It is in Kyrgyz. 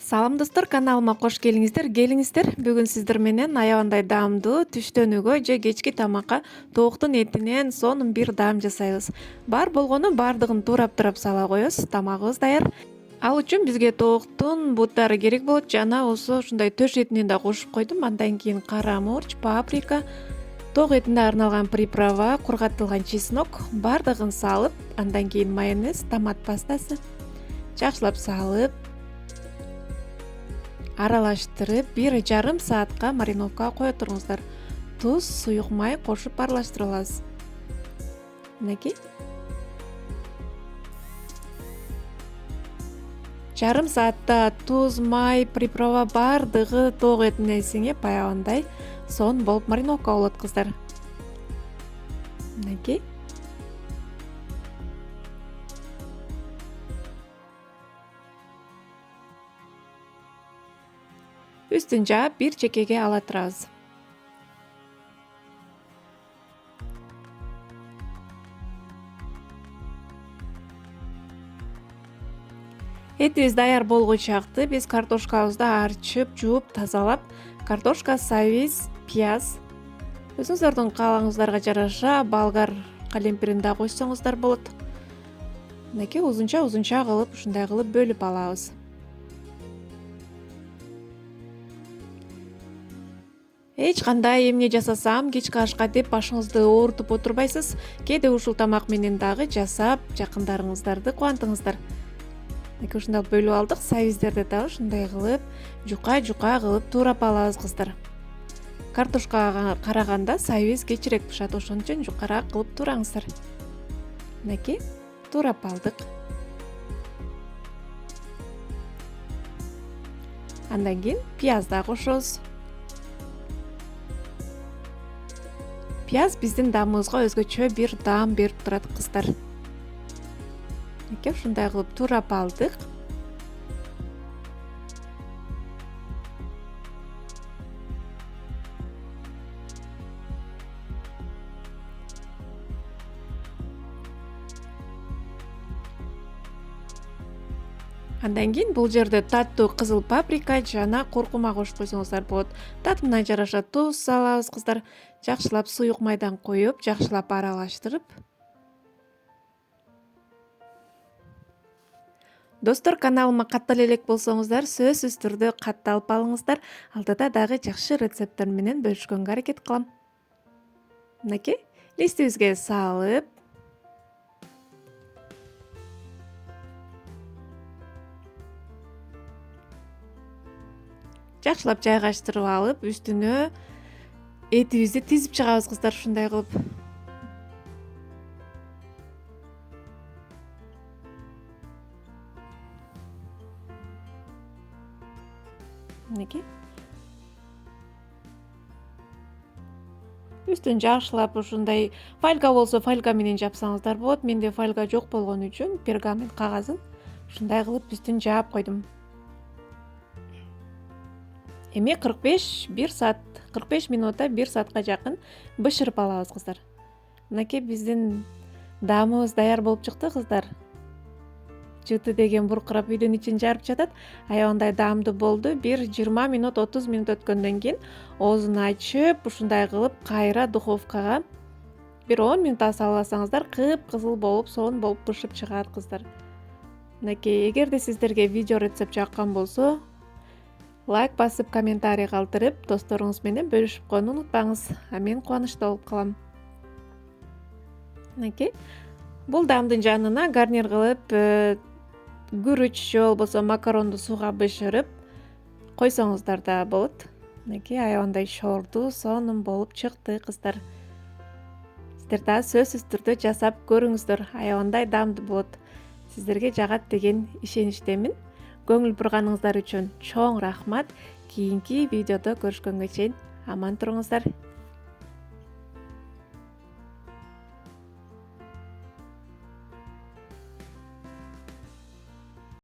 Салам достор, каналыма кош келиңиздер. Бүгүн сиздер менен аябандай даамдуу түштөнүүгө же кечки тамакка тооктун этинен сонун бир даам жасайбыз. Бар болгону баардыгын турап сала коебуз. Тамагыбыз даяр. Ал үчүн бизге тооктун буттары керек болот жана ушундай төш этинен да кошуп койдум. Андан кийин кара мурч, паприка, тоок этине арналган приправа, кургатылган чеснок баардыгын салып, андан кийин майонез, томат пастасы жакшылап салып, аралаштырып 1,5 саатка мариновкага кое туруңуздар. Туз, суюк май кошуп аралаштырып алабыз. Мынакей. Жарым саатта туз, май, приправа баардыгы тоок этине сиңип аябандай сонун болуп мариновка болот кыздар. Мынакей. Үстүн жаап бир чекеге ала турабыз. Этибиз даяр болгон чакты биз картошкабызды арчып, жууп, тазалап, картошка, сабиз, пияз, өзүңүздөрдүн каалооңуздарга жараша болгар калемпирин да койсоңуздар болот. Мынакей узунча кылып, ушундай кылып бөлүп алабыз. Эч кандай эмне жасасам, кечки ашка деп башыңызды оорутуп отурбайсыз. Кээде ушул тамак менен дагы жасап, жакындарыңыздарды кубантыңыздар. Мынакей ушундай бөлүп алдык. Сабиздерди дагы ушундай кылып, жука кылып туурап алабыз кыздар. Картошкага караганда сабиз кечирээк пышат, ошон үчүн жукараак кылып туураңыздар. Мынакей туурап алдык. Андан кийин пияз да кошобуз. Пияз биздин даамыбызга өзгөчө бир даам берип турат кыздар. Мынакей ушундай кылып туурап алдык. Андан кийин бул жерде таттуу кызыл паприка жана куркума кошуп койсоңуздар болот. Татына жараша туз салабыз кыздар. Жакшылап суюк майдан коюп, жакшылап аралаштырып. Достор, каналыма каттала элек болсоңуздар, сөзсүз түрдө катталып алыңыздар. Алдыда дагы жакшы рецепттер менен бөлүшкөнгө аракет кылам. Мынакей листибизге салып, жакшылап жайгаштырып алып, үстүнө этибизди тизип чыгабыз кыздар ушундай кылып. Мынакей. Үстүн жакшылап ушундай фольга болсо фольга менен жапсаңыздар болот. Менде фольга жок болгон үчүн пергамент кагазын ушундай кылып үстүн жаап койдум. Эми 45 минутта 1 саатка жакын бышырып алабыз кыздар. Мынакей биздин даамыбыз даяр болуп чыкты кыздар. Жыты деген буркурап үйдүн ичин жарып жатат. Аябандай даамдуу болду. 20 минут 30 минут өткөндөн кийин оозун ачып, ушундай кылып кайра духовкага 10 минутта салсаңыздар кыпкызыл болуп, сонун болуп бышып чыгат кыздар. Мынакей, эгерде сиздерге видео рецепт жаккан болсо, лайк басып, комментарий калтырып, досторуңуз менен бөлүшүп койууну унутпаңыз. Мен кубанычта болуп калам. Мынакей. Бул даамдын жанына гарнир кылып, күрүч же болбосо макаронду сууга бышырып койсоңуздар да болот. Мынакей аябандай шордуу, сонун болуп чыкты кыздар. Сиздер да сөзсүз түрдө жасап көрүңүздөр. Аябандай даамдуу болот. Сиздерге жагат деген ишеничтемин. Көңүл бурганыңыздар үчүн чоң рахмат. Кийинки видеодо көрүшкөнгө чейин аман туруңуздар.